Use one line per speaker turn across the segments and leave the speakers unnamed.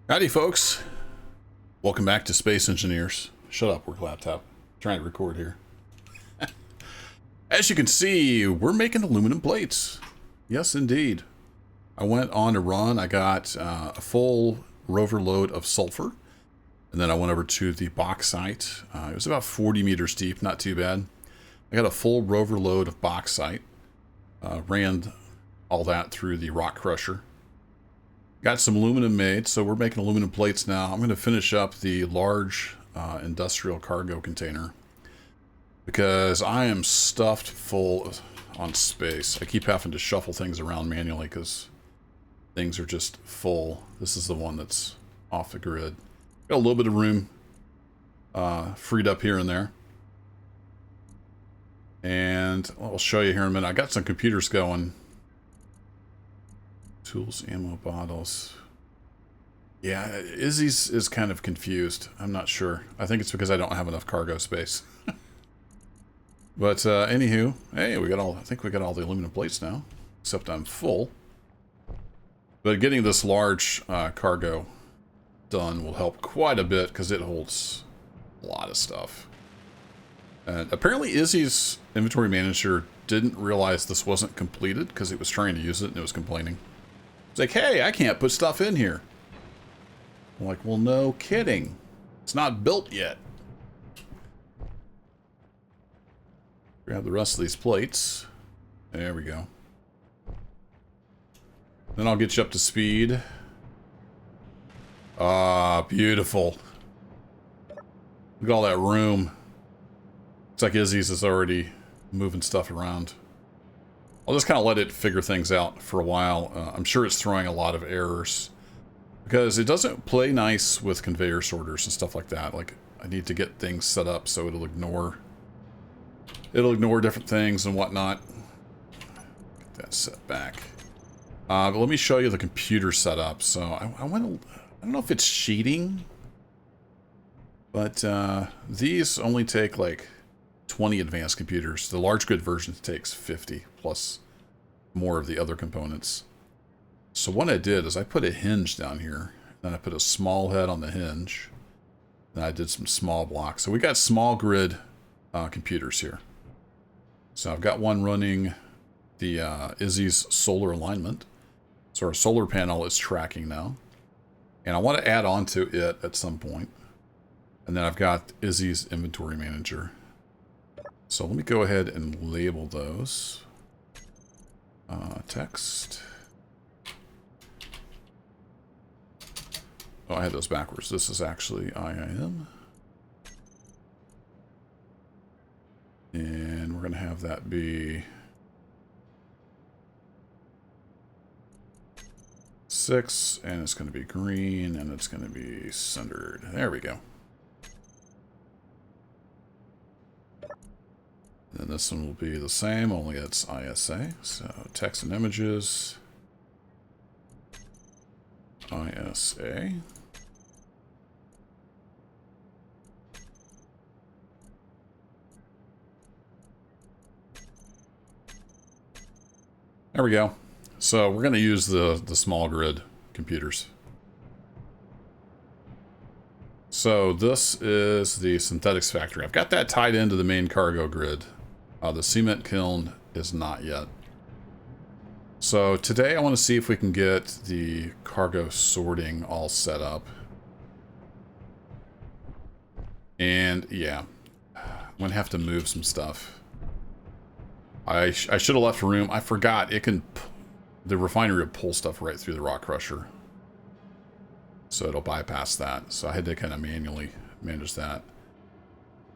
Howdy, folks. Welcome back to Space Engineers. Shut up, work laptop. Trying to record here. As you can see, we're making aluminum plates. Yes, indeed. I went on a run. I got a full rover load of sulfur. And then I went over to the bauxite. It was about 40 meters deep, not too bad. I got a full rover load of bauxite. Ran all that through the rock crusher. Got some aluminum made, so we're making aluminum plates now. I'm going to finish up the large industrial cargo container because I am stuffed full on space. I keep having to shuffle things around manually because things are just full. This is the one that's off the grid. Got a little bit of room freed up here and there. And I'll show you here in a minute. I got some computers going. Tools, ammo, bottles. Yeah, Izzy's is kind of confused. I'm not sure. I think it's because I don't have enough cargo space. But anywho, hey, I think we got all the aluminum plates now, except I'm full. But getting this large cargo done will help quite a bit because it holds a lot of stuff. And apparently Izzy's inventory manager didn't realize this wasn't completed because it was trying to use it and it was complaining. It's like, hey, I can't put stuff in here. I'm like, well, no kidding. It's not built yet. Grab the rest of these plates. There we go. Then I'll get you up to speed. Ah, beautiful. Look at all that room. It's like Izzy's is already moving stuff around. I'll just kind of let it figure things out for a while. I'm sure it's throwing a lot of errors because it doesn't play nice with conveyor sorters and stuff like that. Like, I need to get things set up so it'll ignore different things and whatnot. Get that set back. But let me show you the computer setup. So I don't know if it's cheating, but these only take like 20 advanced computers. The large grid version takes 50 plus more of the other components. So what I did is I put a hinge down here, then I put a small head on the hinge, then I did some small blocks. So we got small grid computers here. So I've got one running the Izzy's solar alignment. So our solar panel is tracking now. And I want to add on to it at some point. And then I've got Izzy's inventory manager. So let me go ahead and label those. Text. Oh, I had those backwards. This is actually IIM. And we're going to have that be 6, and it's going to be green, and it's going to be centered. There we go. And this one will be the same, only it's ISA. So text and images. ISA. There we go. So we're going to use the small grid computers. So this is the synthetics factory. I've got that tied into the main cargo grid. The cement kiln is not yet. So today I want to see if we can get the cargo sorting all set up. And yeah, I'm going to have to move some stuff. I should have left room. I forgot the refinery will pull stuff right through the rock crusher. So it'll bypass that. So I had to kind of manually manage that.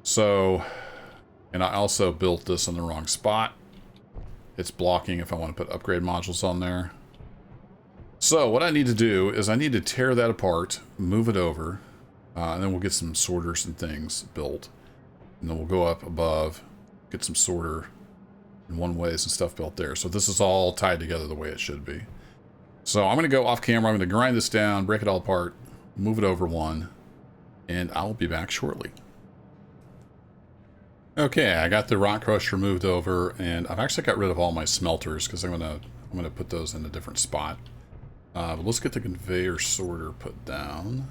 So, and I also built this on the wrong spot. It's blocking if I want to put upgrade modules on there. So what I need to do is I need to tear that apart, move it over, and then we'll get some sorters and things built. And then we'll go up above, get some sorter and one-ways and stuff built there. So this is all tied together the way it should be. So I'm going to go off camera. I'm going to grind this down, break it all apart, move it over one, and I'll be back shortly. Okay, I got the rock crusher moved over, and I've actually got rid of all my smelters because I'm gonna put those in a different spot. But let's get the conveyor sorter put down.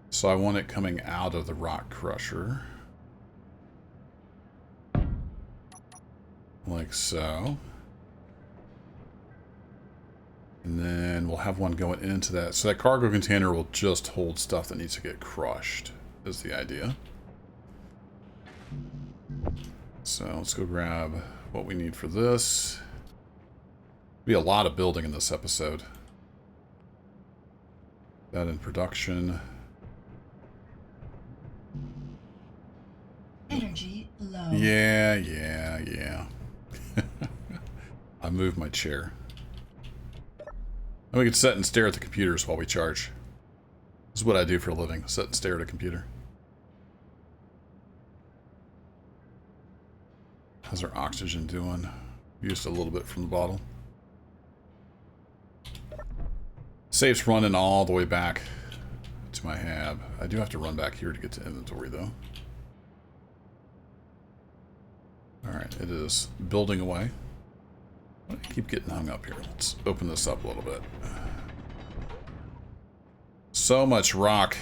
So I want it coming out of the rock crusher. Like so. And then we'll have one going into that. So that cargo container will just hold stuff that needs to get crushed, is the idea. So let's go grab what we need for this. Be a lot of building in this episode. That in production.
Energy low.
Yeah. I moved my chair. And we can sit and stare at the computers while we charge. This is what I do for a living. Sit and stare at a computer. How's our oxygen doing? Used a little bit from the bottle. Safe's running all the way back to my hab. I do have to run back here to get to inventory, though. Alright, it is building away. I keep getting hung up here. Let's open this up a little bit. So much rock.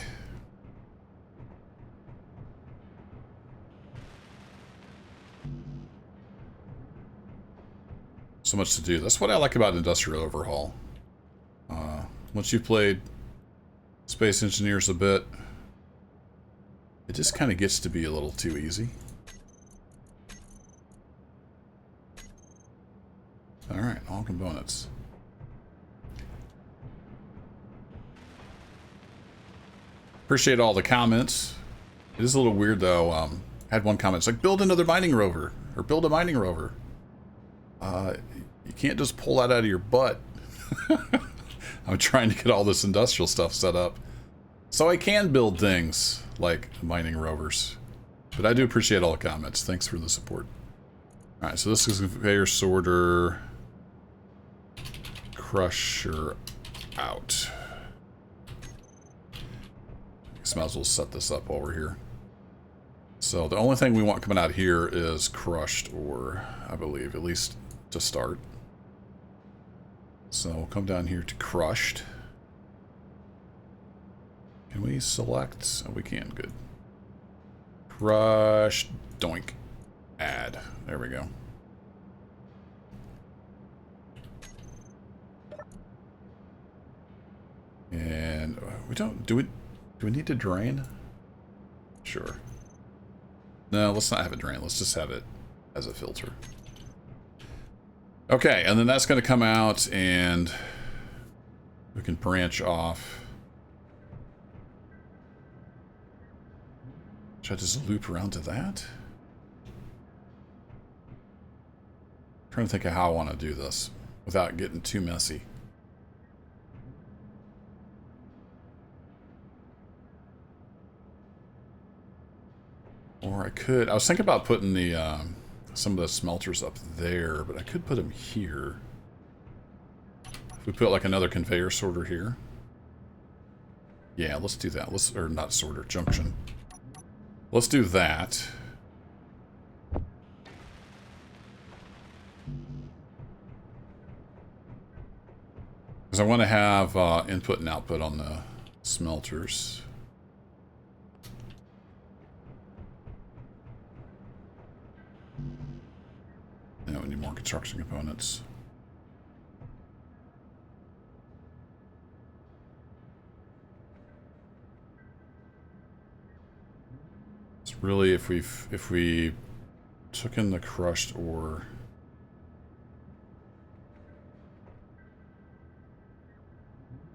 So much to do. That's what I like about Industrial Overhaul. Once you've played Space Engineers a bit, it just kind of gets to be a little too easy. Alright, all components. Appreciate all the comments. It is a little weird though. I had one comment, it's like, build another mining rover, or build a mining rover. You can't just pull that out of your butt. I'm trying to get all this industrial stuff set up so I can build things like mining rovers. But I do appreciate all the comments. Thanks for the support. Alright, so this is conveyor sorter crusher out. Guess might as well set this up while we're here. So the only thing we want coming out here is crushed ore, I believe, at least to start. So we'll come down here to crushed. Can we select? Oh, we can. Good. Crushed. Doink. Add. There we go. And we don't... Do we need to drain? Sure. No, let's not have it drain. Let's just have it as a filter. Okay, and then that's going to come out and we can branch off. Should I just loop around to that? I'm trying to think of how I want to do this without getting too messy. Or I could... I was thinking about putting the... some of the smelters up there, but I could put them here. If we put like another conveyor sorter here. Yeah, let's do that. Let's, or not sorter, junction. Let's do that. Because I want to have input and output on the smelters. Yeah, we need more construction components. It's really if we took in the crushed ore.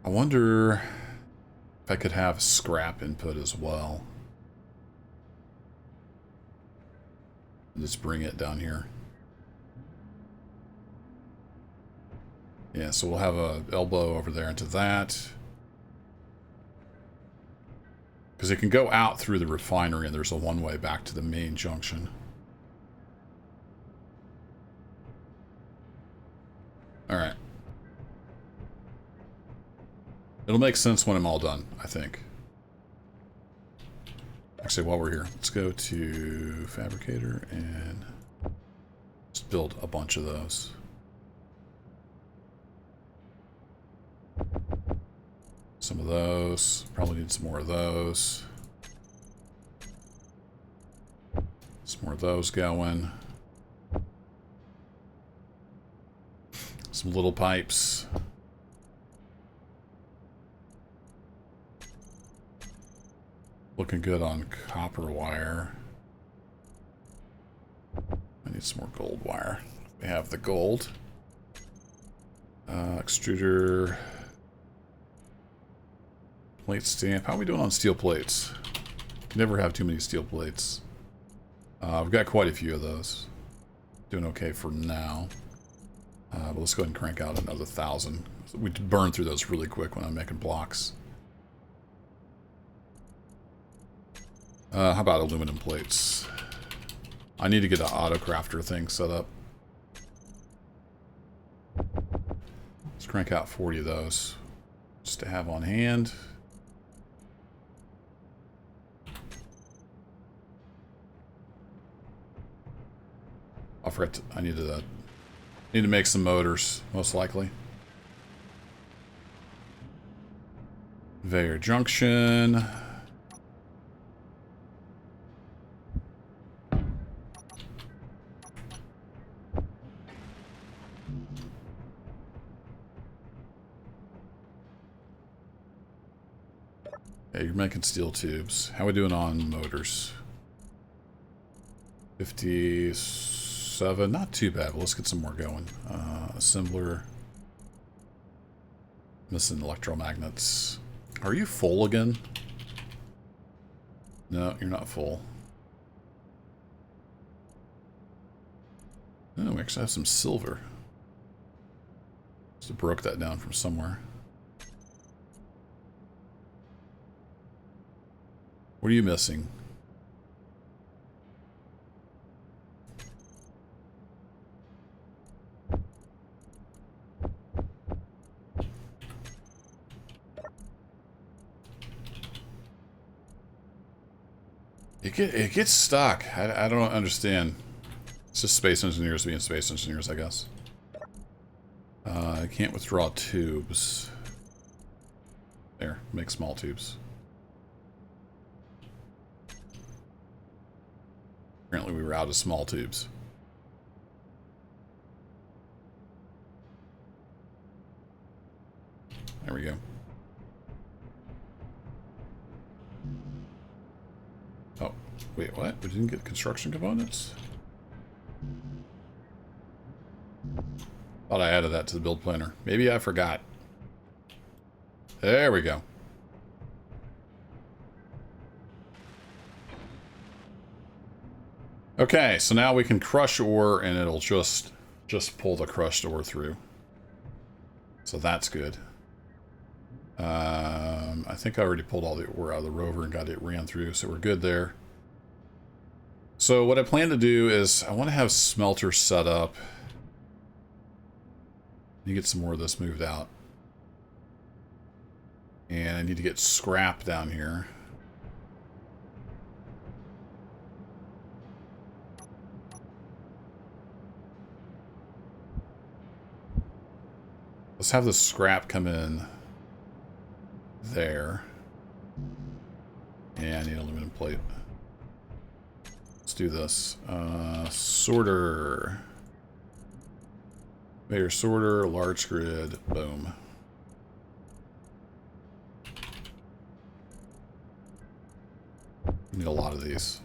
I wonder if I could have scrap input as well. Just bring it down here. Yeah, so we'll have a elbow over there into that. Because it can go out through the refinery and there's a one-way back to the main junction. Alright. It'll make sense when I'm all done, I think. Actually, while we're here, let's go to Fabricator and just build a bunch of those. Some of those. Probably need some more of those. Some more of those going. Some little pipes. Looking good on copper wire. I need some more gold wire. We have the gold. Extruder. Plate stamp. How are we doing on steel plates? Never have too many steel plates. We've got quite a few of those. Doing okay for now. But let's go ahead and crank out another 1,000. We burn through those really quick when I'm making blocks. How about aluminum plates? I need to get an auto crafter thing set up. Let's crank out 40 of those. Just to have on hand. I forgot to, I need to make some motors, most likely. Conveyor junction. Yeah, you're making steel tubes. How are we doing on motors? 57, not too bad, but let's get some more going. Assembler. Missing electromagnets. Are you full again? No, you're not full. No, we actually have some silver. Just broke that down from somewhere. What are you missing? It gets stuck. I don't understand. It's just space engineers being space engineers, I guess. I can't withdraw tubes. There, make small tubes. Apparently we were out of small tubes. There we go. Oh, wait, what? We didn't get construction components? Thought I added that to the build planner. Maybe I forgot. There we go. Okay, so now we can crush ore and it'll just pull the crushed ore through. So that's good. I think I already pulled all the ore out of the rover and got it ran through, so we're good there. So what I plan to do is I want to have smelter set up. You get some more of this moved out. And I need to get scrap down here. Let's have the scrap come in there. Yeah, I need aluminum plate. Let's do this. Sorter. Conveyor sorter, large grid, boom. Need a lot of these.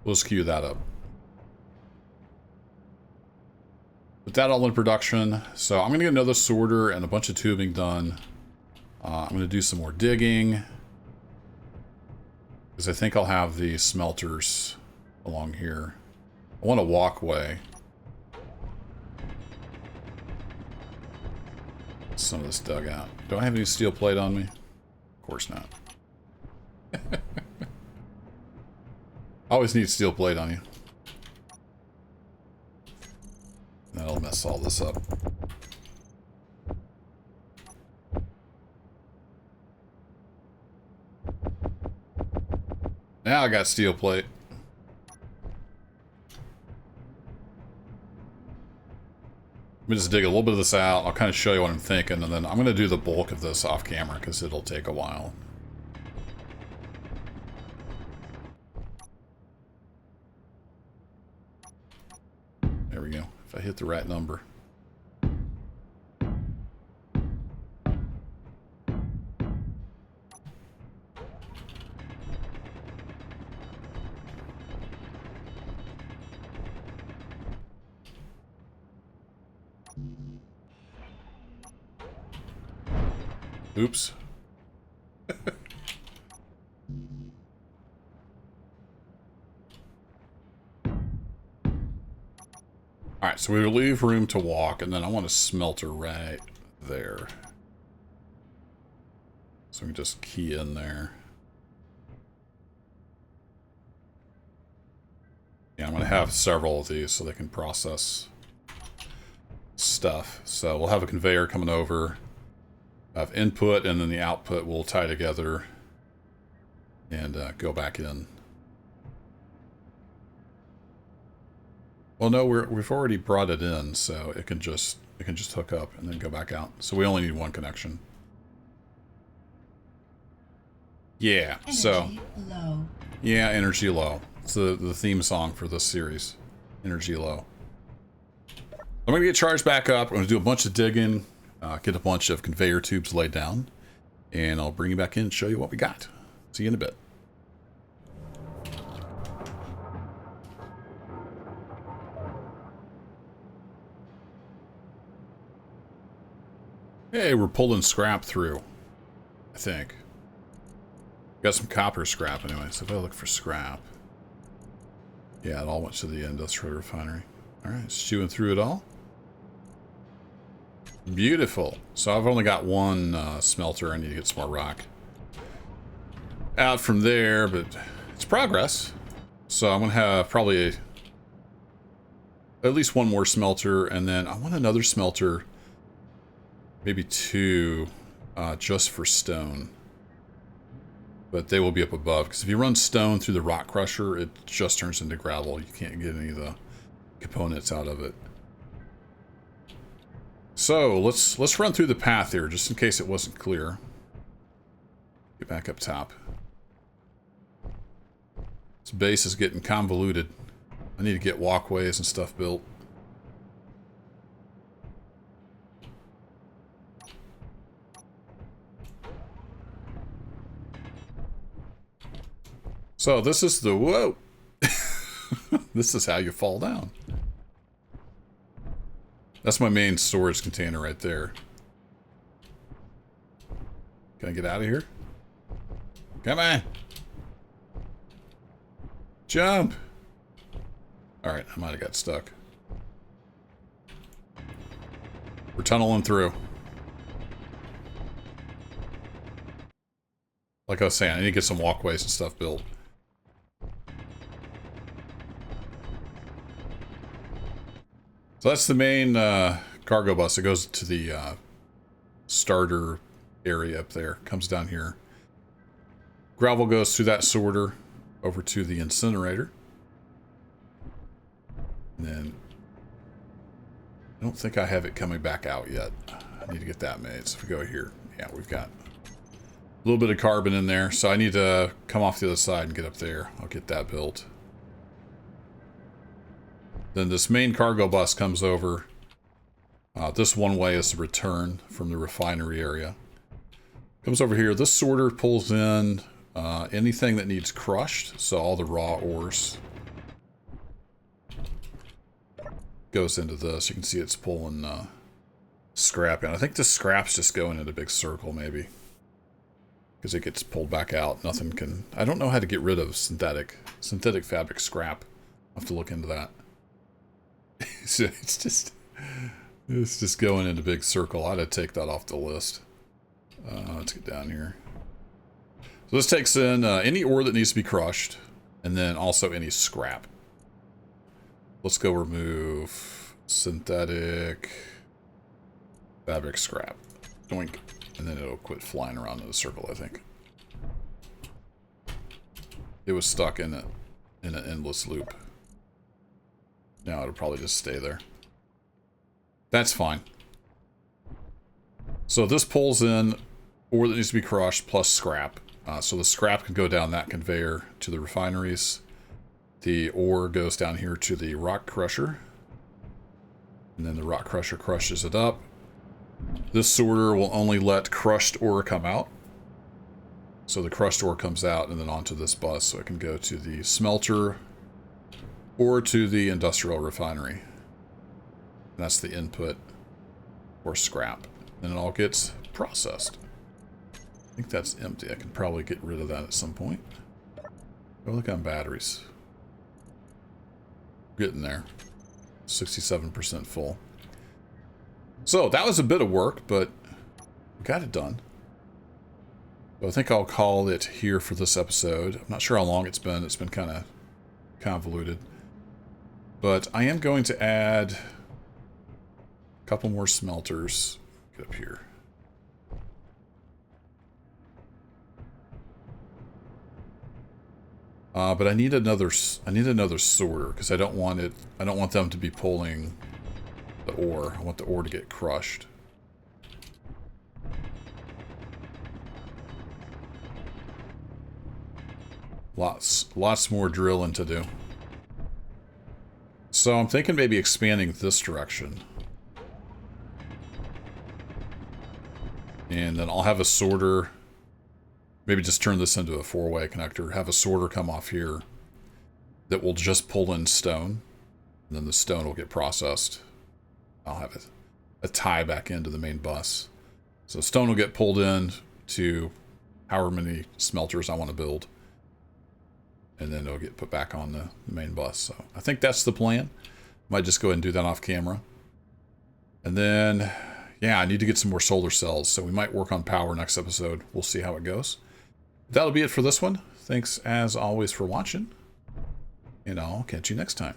We'll just queue that up. Put that all in production. So I'm going to get another sorter and a bunch of tubing done. I'm going to do some more digging. Because I think I'll have the smelters along here. I want a walkway. Some of this dug out. Do I have any steel plate on me? Of course not. Always need steel plate on you. That'll mess all this up. Now I got steel plate. Let me just dig a little bit of this out. I'll kind of show you what I'm thinking, and then I'm going to do the bulk of this off camera because it'll take a while. There we go. If I hit the right number. Oops. Alright, so we leave room to walk, and then I want a smelter right there. So we can just key in there. Yeah, I'm going to have several of these so they can process stuff. So we'll have a conveyor coming over. Have input, and then the output will tie together and go back in. Well, no, we've already brought it in, so it can just hook up and then go back out. So we only need one connection. Yeah.
Energy
so
low.
Yeah, energy low. It's the theme song for this series. Energy low. I'm gonna get charged back up. I'm gonna do a bunch of digging. Get a bunch of conveyor tubes laid down, and I'll bring you back in and show you what we got. See you in a bit. Hey, we're pulling scrap through, I think. Got some copper scrap anyway, so if I look for scrap. Yeah, it all went to the Industrial Refinery. Alright, chewing through it all. Beautiful. So I've only got one smelter. I need to get some more rock out from there, but it's progress. So I'm going to have probably at least one more smelter, and then I want another smelter, maybe two, just for stone. But they will be up above, because if you run stone through the rock crusher, it just turns into gravel. You can't get any of the components out of it. So let's run through the path here, just in case it wasn't clear. Get back up top. This base is getting convoluted. I need to get walkways and stuff built. So this is the whoa. This is how you fall down. That's my main storage container right there. Can I get out of here? Come on. Jump. Alright, I might have got stuck. We're tunneling through. Like I was saying, I need to get some walkways and stuff built. So that's the main cargo bus. It goes to the starter area up there. Comes down here. Gravel goes through that sorter over to the incinerator. And then I don't think I have it coming back out yet. I need to get that made. So if we go here, yeah, we've got a little bit of carbon in there. So I need to come off the other side and get up there. I'll get that built. Then this main cargo bus comes over. This one way is the return from the refinery area. Comes over here. This sorter pulls in anything that needs crushed. So all the raw ores goes into this. You can see it's pulling scrap in. I think the scrap's just going in a big circle maybe. Because it gets pulled back out. Nothing can... I don't know how to get rid of synthetic fabric scrap. I'll have to look into that. So it's just going in a big circle. I had to take that off the list. Let's get down here. So this takes in any ore that needs to be crushed, and then also any scrap. Let's go remove synthetic fabric scrap. Doink. And then it'll quit flying around in a circle, I think. It was stuck in an endless loop. Now it'll probably just stay there. That's fine. So this pulls in ore that needs to be crushed plus scrap. So the scrap can go down that conveyor to the refineries. The ore goes down here to the rock crusher. And then the rock crusher crushes it up. This sorter will only let crushed ore come out. So the crushed ore comes out and then onto this bus, so it can go to the smelter or to the industrial refinery. And that's the input for scrap. And it all gets processed. I think that's empty. I can probably get rid of that at some point. Go look on batteries. Getting there. 67% full. So that was a bit of work, but we got it done. So I think I'll call it here for this episode. I'm not sure how long it's been. It's been kind of convoluted. But I am going to add a couple more smelters. Get up here. But I need another sorter because I don't want them to be pulling the ore. I want the ore to get crushed. Lots more drilling to do. So I'm thinking maybe expanding this direction. And then I'll have a sorter. Maybe just turn this into a four-way connector. Have a sorter come off here that will just pull in stone. And then the stone will get processed. I'll have a tie back into the main bus. So stone will get pulled in to however many smelters I want to build. And then it'll get put back on the main bus. So I think that's the plan. Might just go ahead and do that off camera. And then, yeah, I need to get some more solar cells. So we might work on power next episode. We'll see how it goes. That'll be it for this one. Thanks, as always, for watching. And I'll catch you next time.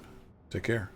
Take care.